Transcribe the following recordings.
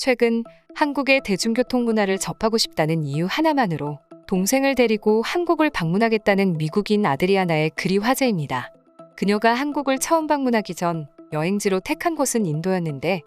최근 한국의 대중교통 문화를 접하고 싶다는 이유 하나만으로 동생을 데리고 한국을 방문하겠다는 미국인 아드리아나의 글이 화제입니다. 그녀가 한국을 처음 방문하기 전 여행지로 택한 곳은 인도였는데,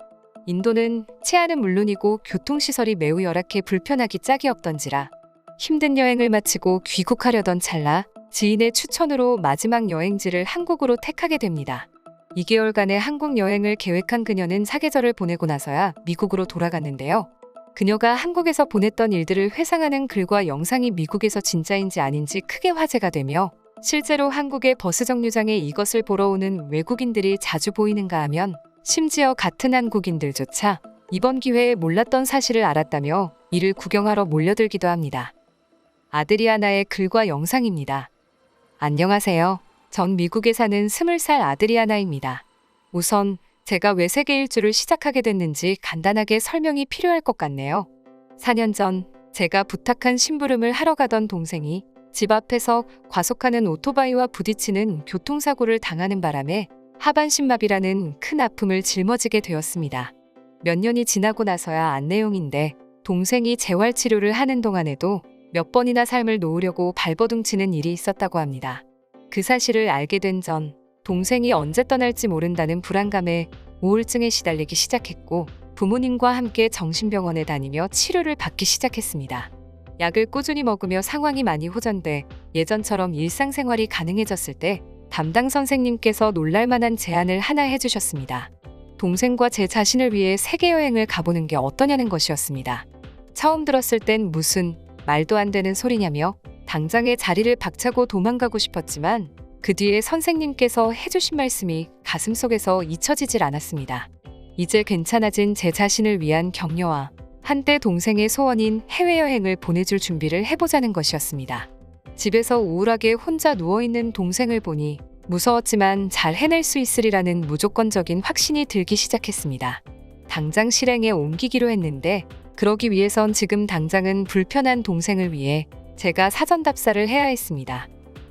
인도는 치안은 물론이고 교통시설이 매우 열악해 불편하기 짝이 없던지라 힘든 여행을 마치고 귀국하려던 찰나 지인의 추천으로 마지막 여행지를 한국으로 택하게 됩니다. 2개월간의 한국 여행을 계획한 그녀는 사계절을 보내고 나서야 미국으로 돌아갔는데요. 그녀가 한국에서 보냈던 일들을 회상하는 글과 영상이 미국에서 진짜인지 아닌지 크게 화제가 되며, 실제로 한국의 버스 정류장에 이것을 보러 오는 외국인들이 자주 보이는가 하면 심지어 같은 한국인들조차 이번 기회에 몰랐던 사실을 알았다며 이를 구경하러 몰려들기도 합니다. 아드리아나의 글과 영상입니다. 안녕하세요. 전 미국에 사는 20살 아드리아나입니다. 우선 제가 왜 세계 일주를 시작하게 됐는지 간단하게 설명이 필요할 것 같네요. 4년 전 제가 부탁한 심부름을 하러 가던 동생이 집 앞에서 과속하는 오토바이와 부딪히는 교통사고를 당하는 바람에 하반신마비라는 큰 아픔을 짊어지게 되었습니다. 몇 년이 지나고 나서야 안 내용인데, 동생이 재활치료를 하는 동안에도 몇 번이나 삶을 놓으려고 발버둥치는 일이 있었다고 합니다. 그 사실을 알게 된 전 동생이 언제 떠날지 모른다는 불안감에 우울증에 시달리기 시작했고, 부모님과 함께 정신병원에 다니며 치료를 받기 시작했습니다. 약을 꾸준히 먹으며 상황이 많이 호전돼 예전처럼 일상생활이 가능해졌을 때 담당 선생님께서 놀랄만한 제안을 하나 해주셨습니다. 동생과 제 자신을 위해 세계여행을 가보는 게 어떠냐는 것이었습니다. 처음 들었을 땐 무슨 말도 안 되는 소리냐며 당장에 자리를 박차고 도망가고 싶었지만, 그 뒤에 선생님께서 해주신 말씀이 가슴속에서 잊혀지질 않았습니다. 이제 괜찮아진 제 자신을 위한 격려와 한때 동생의 소원인 해외여행을 보내줄 준비를 해보자는 것이었습니다. 집에서 우울하게 혼자 누워있는 동생을 보니 무서웠지만 잘 해낼 수 있으리라는 무조건적인 확신이 들기 시작했습니다. 당장 실행에 옮기기로 했는데, 그러기 위해선 지금 당장은 불편한 동생을 위해 제가 사전 답사를 해야 했습니다.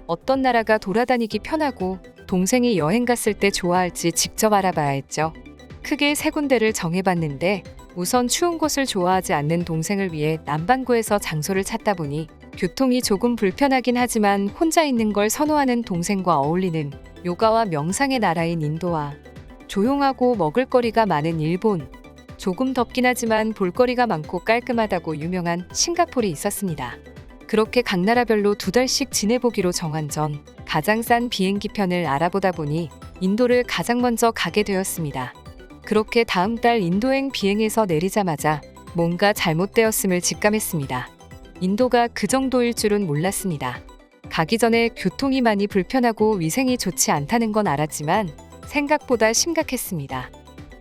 어떤 나라가 돌아다니기 편하고 동생이 여행 갔을 때 좋아할지 직접 알아봐야 했죠. 크게 3군데를 정해봤는데, 우선 추운 곳을 좋아하지 않는 동생을 위해 남반구에서 장소를 찾다 보니 교통이 조금 불편하긴 하지만 혼자 있는 걸 선호하는 동생과 어울리는 요가와 명상의 나라인 인도와 조용하고 먹을거리가 많은 일본, 조금 덥긴 하지만 볼거리가 많고 깔끔하다고 유명한 싱가포르이 있었습니다. 그렇게 각 나라별로 2달씩 지내보기로 정한 전 가장 싼 비행기 편을 알아보다 보니 인도를 가장 먼저 가게 되었습니다. 그렇게 다음 달 인도행 비행에서 내리자마자 뭔가 잘못되었음을 직감했습니다. 인도가 그 정도일 줄은 몰랐습니다. 가기 전에 교통이 많이 불편하고 위생이 좋지 않다는 건 알았지만 생각보다 심각했습니다.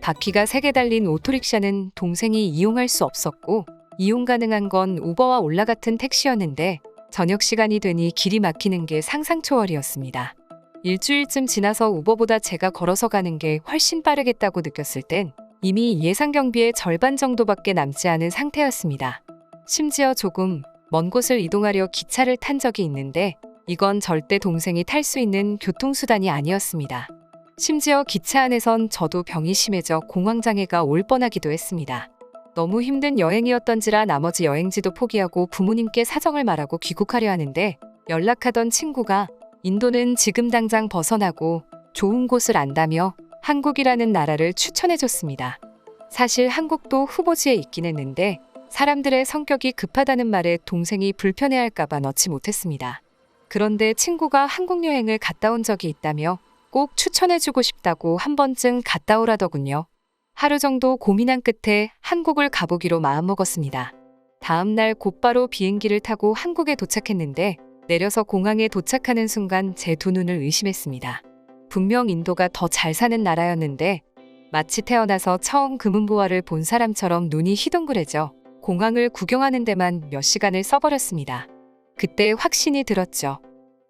바퀴가 3개 달린 오토릭샤는 동생이 이용할 수 없었고, 이용 가능한 건 우버와 올라 같은 택시였는데, 저녁 시간이 되니 길이 막히는 게 상상 초월이었습니다. 일주일쯤 지나서 우버보다 제가 걸어서 가는 게 훨씬 빠르겠다고 느꼈을 땐 이미 예상 경비의 절반 정도밖에 남지 않은 상태였습니다. 심지어 조금 먼 곳을 이동하려 기차를 탄 적이 있는데, 이건 절대 동생이 탈 수 있는 교통수단이 아니었습니다. 심지어 기차 안에선 저도 병이 심해져 공황장애가 올 뻔하기도 했습니다. 너무 힘든 여행이었던지라 나머지 여행지도 포기하고 부모님께 사정을 말하고 귀국하려 하는데, 연락하던 친구가 인도는 지금 당장 벗어나고 좋은 곳을 안다며 한국이라는 나라를 추천해줬습니다. 사실 한국도 후보지에 있긴 했는데 사람들의 성격이 급하다는 말에 동생이 불편해할까봐 넣지 못했습니다. 그런데 친구가 한국 여행을 갔다 온 적이 있다며 꼭 추천해주고 싶다고 한 번쯤 갔다 오라더군요. 하루 정도 고민한 끝에 한국을 가보기로 마음먹었습니다. 다음 날 곧바로 비행기를 타고 한국에 도착했는데, 내려서 공항에 도착하는 순간 제 2눈을 의심했습니다. 분명 인도가 더 잘 사는 나라였는데 마치 태어나서 처음 금은보화를 본 사람처럼 눈이 희둥그레져 공항을 구경하는 데만 몇 시간을 써버렸습니다. 그때 확신이 들었죠.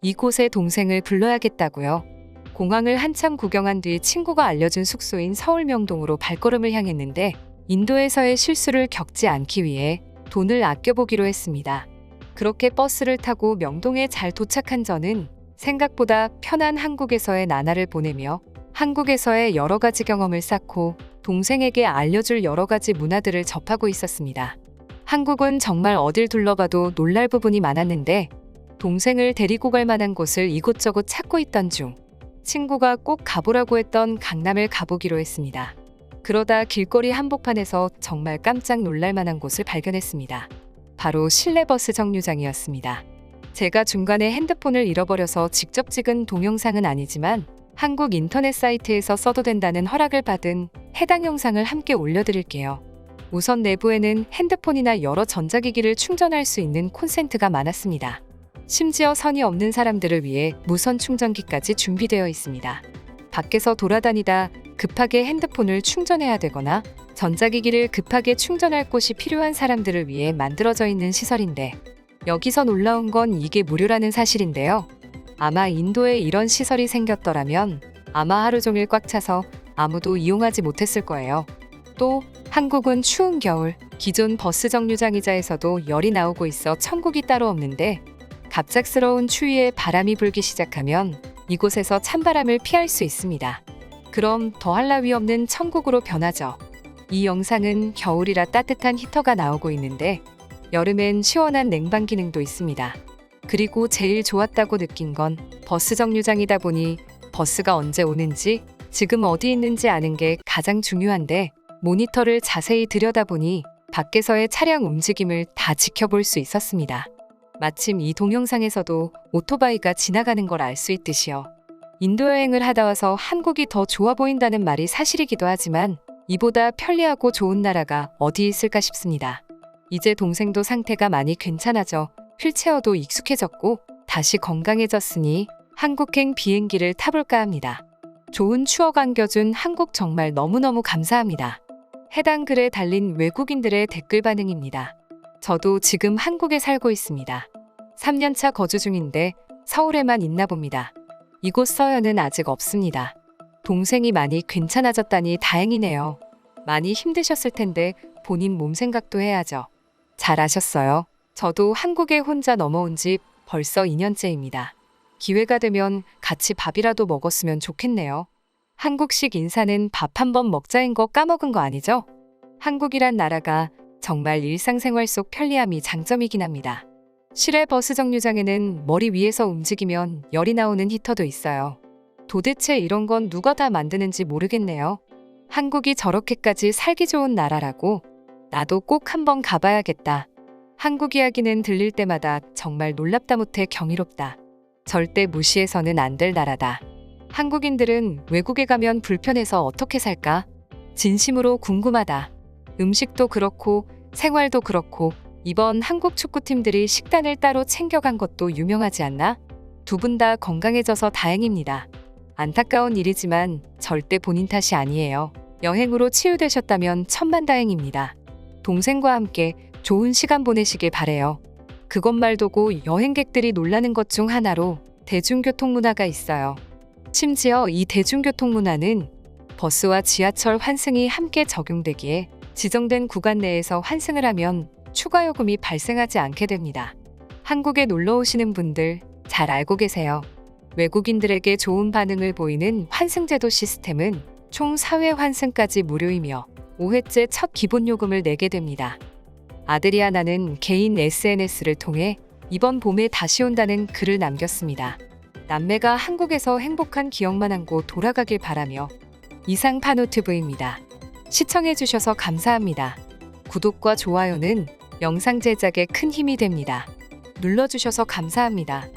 이곳에 동생을 불러야겠다고요. 공항을 한참 구경한 뒤 친구가 알려준 숙소인 서울 명동으로 발걸음을 향했는데, 인도에서의 실수를 겪지 않기 위해 돈을 아껴보기로 했습니다. 그렇게 버스를 타고 명동에 잘 도착한 저는 생각보다 편한 한국에서의 나날을 보내며 한국에서의 여러 가지 경험을 쌓고 동생에게 알려줄 여러 가지 문화들을 접하고 있었습니다. 한국은 정말 어딜 둘러봐도 놀랄 부분이 많았는데 동생을 데리고 갈 만한 곳을 이곳저곳 찾고 있던 중 친구가 꼭 가보라고 했던 강남을 가보기로 했습니다. 그러다 길거리 한복판에서 정말 깜짝 놀랄 만한 곳을 발견했습니다. 바로 실내 버스 정류장이었습니다. 제가 중간에 핸드폰을 잃어버려서 직접 찍은 동영상은 아니지만 한국 인터넷 사이트에서 써도 된다는 허락을 받은 해당 영상을 함께 올려드릴게요. 우선 내부에는 핸드폰이나 여러 전자기기를 충전할 수 있는 콘센트가 많았습니다. 심지어 선이 없는 사람들을 위해 무선 충전기까지 준비되어 있습니다. 밖에서 돌아다니다 급하게 핸드폰을 충전해야 되거나 전자기기를 급하게 충전할 곳이 필요한 사람들을 위해 만들어져 있는 시설인데 여기서 놀라운 건 이게 무료라는 사실인데요. 아마 인도에 이런 시설이 생겼더라면 아마 하루 종일 꽉 차서 아무도 이용하지 못했을 거예요. 또 한국은 추운 겨울 기존 버스 정류장이자에서도 열이 나오고 있어 천국이 따로 없는데 갑작스러운 추위에 바람이 불기 시작하면 이곳에서 찬바람을 피할 수 있습니다. 그럼 더할 나위 없는 천국으로 변하죠. 이 영상은 겨울이라 따뜻한 히터가 나오고 있는데 여름엔 시원한 냉방 기능도 있습니다. 그리고 제일 좋았다고 느낀 건 버스 정류장이다 보니 버스가 언제 오는지 지금 어디 있는지 아는 게 가장 중요한데 모니터를 자세히 들여다보니 밖에서의 차량 움직임을 다 지켜볼 수 있었습니다. 마침 이 동영상에서도 오토바이가 지나가는 걸 알 수 있듯이요. 인도 여행을 하다 와서 한국이 더 좋아 보인다는 말이 사실이기도 하지만 이보다 편리하고 좋은 나라가 어디 있을까 싶습니다. 이제 동생도 상태가 많이 괜찮아져 휠체어도 익숙해졌고 다시 건강해졌으니 한국행 비행기를 타볼까 합니다. 좋은 추억 안겨준 한국 정말 너무너무 감사합니다. 해당 글에 달린 외국인들의 댓글 반응입니다. 저도 지금 한국에 살고 있습니다. 3년차 거주 중인데 서울에만 있나 봅니다. 이곳 서현은 아직 없습니다. 동생이 많이 괜찮아졌다니 다행이네요. 많이 힘드셨을 텐데 본인 몸 생각도 해야죠. 잘 아셨어요. 저도 한국에 혼자 넘어온 지 벌써 2년째입니다. 기회가 되면 같이 밥이라도 먹었으면 좋겠네요. 한국식 인사는 밥 한번 먹자인 거 까먹은 거 아니죠? 한국이란 나라가 정말 일상생활 속 편리함이 장점이긴 합니다. 실외 버스 정류장에는 머리 위에서 움직이면 열이 나오는 히터도 있어요. 도대체 이런 건 누가 다 만드는지 모르겠네요. 한국이 저렇게까지 살기 좋은 나라라고 나도 꼭 한번 가봐야겠다. 한국 이야기는 들릴 때마다 정말 놀랍다 못해 경이롭다. 절대 무시해서는 안 될 나라다. 한국인들은 외국에 가면 불편해서 어떻게 살까? 진심으로 궁금하다. 음식도 그렇고 생활도 그렇고 이번 한국 축구팀들이 식단을 따로 챙겨간 것도 유명하지 않나? 두 분 다 건강해져서 다행입니다. 안타까운 일이지만 절대 본인 탓이 아니에요. 여행으로 치유되셨다면 천만다행입니다. 동생과 함께 좋은 시간 보내시길 바래요. 그것 말고도 여행객들이 놀라는 것 중 하나로 대중교통 문화가 있어요. 심지어 이 대중교통 문화는 버스와 지하철 환승이 함께 적용되기에 지정된 구간 내에서 환승을 하면 추가 요금이 발생하지 않게 됩니다. 한국에 놀러 오시는 분들 잘 알고 계세요. 외국인들에게 좋은 반응을 보이는 환승제도 시스템은 총 4회 환승까지 무료이며 5회째 첫 기본 요금을 내게 됩니다. 아드리아나는 개인 SNS를 통해 이번 봄에 다시 온다는 글을 남겼습니다. 남매가 한국에서 행복한 기억만 안고 돌아가길 바라며. 이상 파노TV입니다. 시청해주셔서 감사합니다. 구독과 좋아요는 영상 제작에 큰 힘이 됩니다. 눌러주셔서 감사합니다.